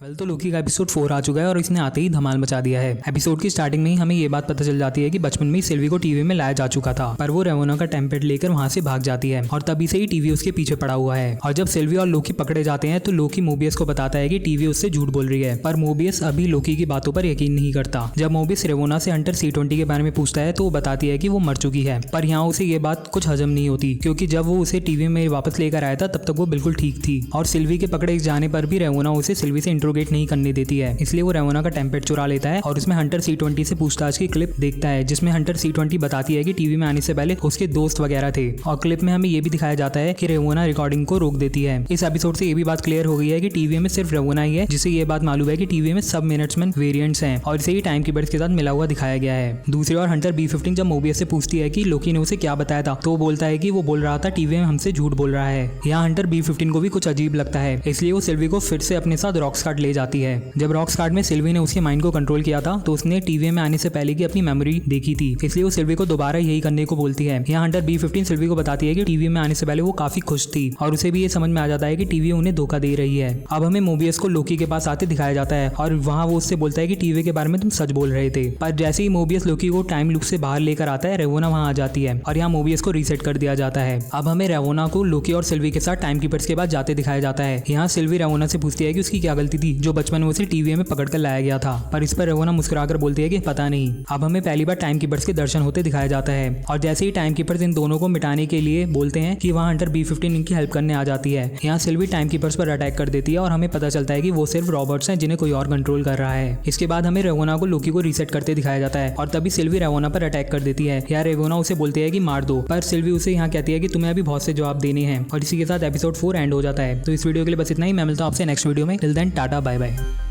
तो लोकी का एपिसोड 4 आ चुका है और इसने आते ही धमाल मचा दिया है। एपिसोड की स्टार्टिंग में ही हमें ये बात पता चल जाती है कि बचपन में ही सिल्वी को टीवी में लाया जा चुका था, पर वो रेवोना का टेम्पलेट लेकर वहां से भाग जाती है और तभी से ही टीवी उसके पीछे पड़ा हुआ है। और जब सिल्वी और लोकी पकड़े जाते हैं तो लोकी मोबियस को बताता है कि टीवी उससे झूठ बोल रही है, पर मोबियस अभी लोकी की बातों पर यकीन नहीं करता। जब मोबियस रेवोना से हंटर C20 के बारे में पूछता है तो वो बताती है कि वो मर चुकी है, पर यहाँ उसे ये बात कुछ हजम नहीं होती क्योंकि जब वो उसे टीवी में वापस लेकर आया था तब तक वो बिल्कुल ठीक थी और सिल्वी के पकड़े जाने पर भी रेवोना उसे सिल्वी से इंट्रोगेट नहीं करने देती है। इसलिए वो रेवोना का टेम्पलेट चुरा लेता है और उसमें हंटर C20 से पूछताछ की क्लिप देखता है जिसमें हंटर C20 बताती है कि टीवी में आने से पहले उसके दोस्त वगैरह थे और क्लिप में हमें ये भी दिखाया जाता है कि रेवोना रिकॉर्डिंग को रोक देती है। इस एपिसोड से ये भी बात क्लियर हो गई है कि टीवी में सिर्फ रेवोना ही है, जिसे ये बात मालूम है कि टीवी में सब मिनट्समैन वेरिएंट्स हैं और इसे ही टाइम कीपर्स के साथ मिला हुआ दिखाया गया है। दूसरी ओर हंटर B15 जब मोबियस से पूछती है कि लोकी ने उसे क्या बताया था तो वो बोलता है कि वो बोल रहा था टीवी में हमसे झूठ बोल रहा है। यहाँ हंटर B15 को भी कुछ अजीब लगता है, इसलिए वो सिल्वी को फिर से अपने साथ रॉक्सकार्ड ले जाती है। जब रॉक्सकार्ड में सिल्वी ने उसके माइंड को कंट्रोल किया था तो उसने टीवी में आने से पहले की अपनी मेमोरी देखी थी, इसलिए वो सिल्वी को दोबारा यही करने को बोलती है। यहाँ हंटर B15 सिल्वी को बताती है कि टीवी में आने से पहले वो काफी खुश थी और उसे भी ये समझ में आ जाता है कि टीवी उन्हें धोखा दे रही है। अब हमें मोबियस को लोकी के पास आते दिखाया जाता है और वहाँ वो उससे बोलता है कि टीवी के बारे में तुम सच बोल रहे थे, पर जैसे ही मोबियस लोकी को टाइम लूप से बाहर लेकर आता है रेवोना वहाँ आ जाती है और यहाँ मोबियस को रीसेट कर दिया जाता है। अब हमें रेवोना को लोकी और सिल्वी के साथ टाइम कीपर्स के बाद जाते दिखाया जाता है। यहाँ सिल्वी रेवोना से पूछती है कि उसकी क्या गलती थी जो बचपन में उसे टीवी में पकड़ कर लाया गया था, पर इस पर रेवोना मुस्कुराकर बोलती है कि पता नहीं। अब हमें पहली बार टाइम कीपर्स के दर्शन होते दिखाया जाता है और जैसे ही टाइम कीपर्स इन दोनों को मिटाने के लिए बोलते हैं कि वहाँ हंटर B15 इनकी हेल्प करने आ जाती है। यहाँ सिल्वी टाइम कीपर्स पर अटैक कर देती है और हमें पता चलता है कि वो सिर्फ रॉबर्ट्स हैं जिन्हें कोई और कंट्रोल कर रहा है। इसके बाद हमें रेवोना को लोकी को रीसेट करते दिखाया जाता है और तभी सिल्वी रेवोना पर अटैक कर देती है। यहाँ रेवोना उसे बोलती है कि मार दो, पर सिल्वी उसे यहाँ कहती है कि तुम्हें अभी बहुत से जवाब देने हैं और इसी के साथ एपिसोड 4 एंड हो जाता है। तो इस वीडियो के लिए बस इतना ही। मैं मिलता हूँ आपसे नेक्स्ट वीडियो में। Till then tata bye bye.